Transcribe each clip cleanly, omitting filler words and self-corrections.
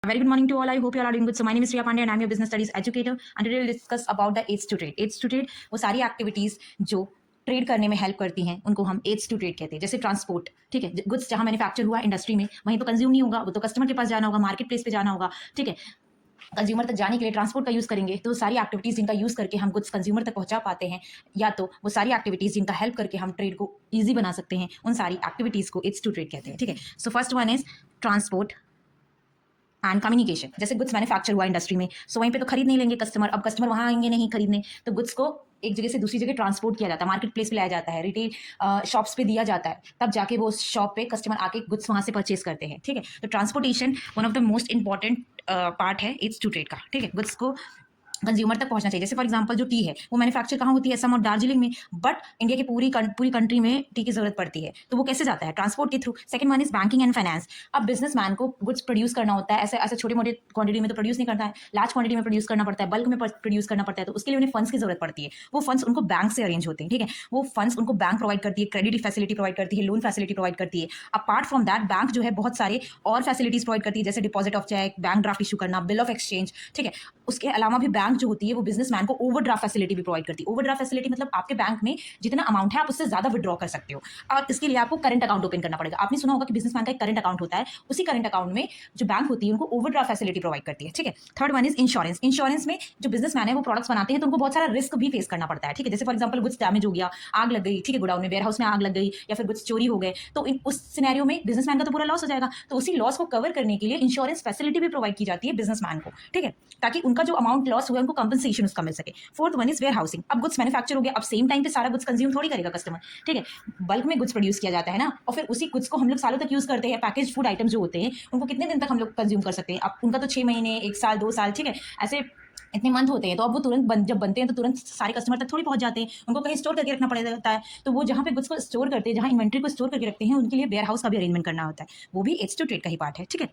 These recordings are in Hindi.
Very good morning to all. I hope you all are doing good. So my name is Riya Pandey and I'm your business studies educator. And today we'll discuss about the aids to trade. aids to trade वो सारी एक्टिविटीज जो ट्रेड करने में हेल्प करती हैं उनको हम एड्स टू ट्रेड कहते हैं. जैसे ट्रांसपोर्ट, ठीक है, गुड्स जहां मैन्युफैक्चर हुआ इंडस्ट्री में वहीं तो कंज्यूम नहीं होगा, वो तो कस्टमर के पास जाना होगा, मार्केट प्लेस पे जाना होगा, ठीक है. कंज्यूमर तक जाने के लिए ट्रांसपोर्ट का यूज करेंगे तो सारी एक्टिविटीज जिनका यूज करके हम गुड्स कंज्यूमर तक पहुंचा पाते हैं, या तो वो सारी एक्टिविटीज जिनका हेल्प करके हम ट्रेड को ईजी बना सकते हैं, उन सारी एक्टिविटीज को एड्स टू ट्रेड कहते हैं. ठीक है. So first one is transport and communication. जैसे गुड्स मैन्युफैक्चर हुआ इंडस्ट्री में, सो वहीं पे तो खरीद नहीं लेंगे कस्टमर. अब कस्टमर वहाँ आएंगे नहीं खरीदने, तो गुड्स को एक जगह से दूसरी जगह ट्रांसपोर्ट किया जाता है, मार्केट प्लेस पे लाया जाता है, रिटेल शॉप्स पे दिया जाता है, तब जाके वो शॉप पे कस्टमर आके गुड्स वहाँ से परचेज करते हैं. ठीक है. तो transportation one of the most important part है एड्स टू ट्रेड का. ठीक है. गुड्स को कंज्यूमर तक पहुंचना चाहिए. जैसे फॉर एग्जांपल जो टी है वो मैन्युफैक्चर कहाँ होती है, असम और दार्जिलिंग में, बट इंडिया की पूरी कंट्री में टी की जरूरत पड़ती है, तो वो कैसे जाता है, ट्रांसपोर्ट के through. Second one is banking and finance. अब बिजनेसमैन को गुड्स प्रोड्यूस करना होता है, ऐसे ऐसे छोटे मोटे क्वांटिटी में तो प्रोड्यूस नहीं करता है, लार्ज क्वांटिटी में प्रोड्यूस करना पड़ता है, बल्क में प्रोड्यूस करना पड़ता है, तो उसके लिए उन्हें फंड्स की जरूरत पड़ती है. वो फंड्स उनको बैंक से अरेंज होते हैं. ठीक है. वो फंड्स उनको बैंक प्रोवाइड करती है, क्रेडिट फैसिलिटी प्रोवाइड करती है, लोन फैसिलिटी प्रोवाइड करती है. अपार्ट फ्रॉम दैट बैंक जो है बहुत सारे और फैसिलिटीज प्रोवाइड करती है, जैसे deposit of cheque, bank draft issue करना, बिल ऑफ एक्सचेंज. ठीक है. उसके अलावा भी बैंक जो होती है वो बिजनेसमैन को ओवरड्राफ्ट फैसिलिटी भी प्रोवाइड करती है. ओवरड्राफ्ट फैसिलिटी मतलब आपके बैंक में जितना अमाउंट है आप उससे ज्यादा विड्रॉ कर सकते हो, और इसके लिए आपको करंट अकाउंट ओपन करना पड़ेगा. आपने सुना होगा कि बिजनेसमैन का एक करंट अकाउंट होता है, उसी करंट अकाउंट में जो बैंक होती है उनको ओवरड्राफ्ट फैसिलिटी प्रोवाइड करती है. ठीक है. Third one is insurance. Insurance में जो बिजनेसमैन है वो प्रोडक्ट्स बनाते हैं तो उनको बहुत सारा रिस्क भी फेस करना पड़ता है. ठीक है. जैसे फॉर एग्जाम्पल गुड्स डैमेज हो गया, आग लग गई, ठीक है, गोडाउन में, वेयर हाउस में आग लग गई, या फिर गुड्स चोरी हो गए, तो उस सिनेरियो में बिजनेसमैन का तो पूरा लॉस हो जाएगा. तो उसी लॉस को कवर करने के लिए इंश्योरेंस फैसिलिटी भी प्रोवाइड की जाती है बिजनेसमैन को. ठीक है. ताकि उनका जो अमाउंट लॉस हुआ है उनको कंपनसेशन उसका मिल सके. Fourth one is warehousing. अब गुड्स मैन्युफैक्चर हो गया, अब सेम टाइम पे सारा गुड्स कंज्यूम थोड़ी करेगा कस्टमर. ठीक है. बल्क में गुड्स प्रोड्यूस किया जाता है ना, और फिर उसी गुड्स को हम लोग सालों तक यूज करते हैं. पैकेज फूड आइटम्स जो होते हैं उनको कितने दिन तक हम लोग कंज्यूम कर सकते हैं, अब उनका तो 6 महीने, 1 साल, 2 साल, ठीक है, ऐसे इतने मंथ होते हैं. तो अब वो तुरंत जब बनते हैं तो तुरंत सारे कस्टमर तक थोड़ी पहुंच जाते हैं, उनको कहीं स्टोर करके रखना पड़ता है. तो वो जहाँ पे गुड्स को स्टोर करते हैं, जहाँ इन्वेंट्री को स्टोर करके रखते हैं, उनके लिए वेयर हाउस का भी अरेंजमेंट करना होता है. वो भी एड्स टू ट्रेड का ही पार्ट है. ठीक है.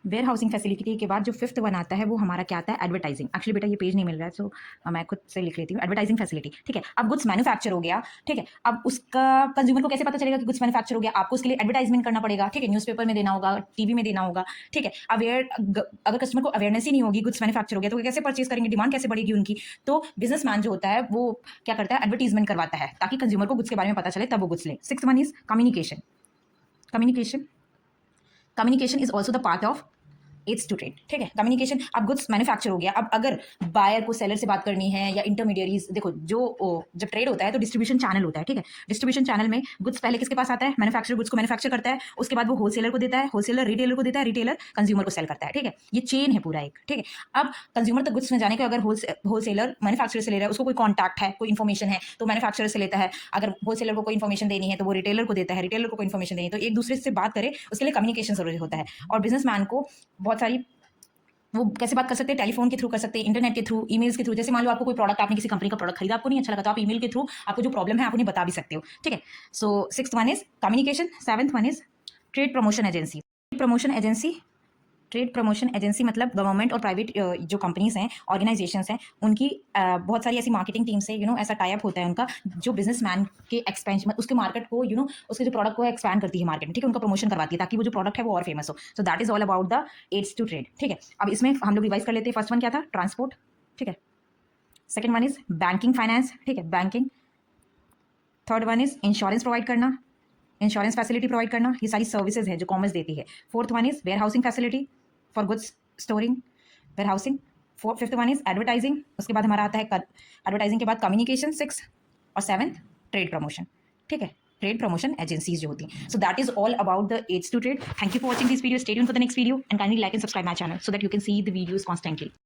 वेयर हाउसिंग फैसिलिटी के बाद जो फिफ्थ वन आता है वो हमारा क्या आता है, एडवर्टाइजिंग. एक्चुअली बेटा ये पेज नहीं मिल रहा है, सो मैं खुद से लिख लेती हूँ. Advertising facility. ठीक है. अब गुड्स मैन्युफैक्चर हो गया, ठीक है, अब उसका कंज्यूमर को कैसे पता चलेगा कि गुड्स मैन्युफैक्चर हो गया, आपको उसके लिए एडवर्टाइजमेंट करना पड़ेगा. ठीक है. न्यूज़पेपर में देना होगा, टीवी में देना होगा. ठीक है. अगर कस्टमर को अवेयरनेस ही नहीं होगी गुड्स मैन्युफैक्चर हो गया तो कैसे परचेज करेंगे, डिमांड कैसे बढ़ेगी उनकी. तो बिजनेसमैन जो होता है वो क्या करता है, एडवर्टीजमेंट करवाता है ताकि कंज्यूमर को गुड्स के बारे में पता चले, तब वो गुड्स ले. Sixth one is communication. Communication communication is also the part of aids to trade. ठीक है. कम्युनिकेशन. अब गुड्स मैन्युफैक्चर हो गया, अब अगर बायर को सेलर से बात करनी है या इंटरमीडियरीज, देखो जब ट्रेड होता है तो डिस्ट्रीब्यूशन चैनल होता है. ठीक है. डिस्ट्रीब्यूशन चैनल में गुड्स पहले किसके पास आता है, मैन्युफैक्चर गुड्स को मैन्युफैक्चर करता है, उसके बाद वो होलसेलर को देता है, होलसेलर रिटेलर को देता है, रिटेलर कंज्यूमर को सेल करता है. ठीक है. ये चेन है पूरा एक. ठीक है. अब कंज्यूमर तक गुड्स में जाने के अगर होलसेलर मैन्युफैक्चर से ले रहा है, उसको कोई कॉन्टैक्ट है, कोई इन्फॉर्मेशन है, तो मैन्युफैक्चर से लेता है. अगर होलसेलर को कोई इन्फॉर्मेशन देनी है तो वो रिटेलर को देता है, रिटेलर को कोई इन्फॉर्मेशन देनी है, तो एक दूसरे से बात करे उसके लिए कम्युनिकेशन जरूरी होता है. और बिजनेसमैन को बहुत सारी वो कैसे बात कर सकते हैं, टेलीफोन के थ्रू कर सकते हैं, इंटरनेट के थ्रू, ईमेल्स के थ्रू. जैसे मान लो आपको कोई प्रोडक्ट, आपने किसी कंपनी का प्रोडक्ट खरीदा, आपको नहीं अच्छा लगा, तो आप ईमेल के थ्रू आपको जो प्रॉब्लम है आप उन्हें बता भी सकते हो. ठीक है. So sixth one is communication. Seventh one is trade promotion agency. Trade promotion agency मतलब गवर्नमेंट और प्राइवेट जो कंपनीज हैं, ऑर्गेनाइजेशंस हैं, उनकी बहुत सारी ऐसी मार्केटिंग टीम से ऐसा टाइप होता है उनका, जो बिजनेसमैन के एक्सपेंशन, उसके मार्केट को उसके जो प्रोडक्ट को एक्सपैंड करती है मार्केट में. ठीक है. उनका प्रमोशन करवाती है ताकि वो जो प्रोडक्ट है वो और फेमस हो. So that is all about the aids to trade. ठीक है. अब इसमें हम लोग रिवाइज कर लेते हैं. फर्स्ट वन क्या था, ट्रांसपोर्ट. ठीक है. Second one is banking finance. ठीक है, banking. Third one is insurance provide करना, इंश्योरेंस फैसिलिटी प्रोवाइड करना. ये सारी सर्विसेज है जो कॉमर्स देती है. Fourth one is warehousing facility for goods storing, warehousing. Fifth one is advertising. उसके बाद हमारा आता है एडवर्टाइजिंग के बाद कम्युनिकेशन. सिक्स और सेवंथ ट्रेड प्रमोशन. ठीक है. ट्रेड प्रमोशन एजेंसीज जो होती हैं. So that is all about the aids to trade. Thank you for watching this video. Stay tuned for the next video and kindly like and subscribe my channel so that you can see the videos constantly.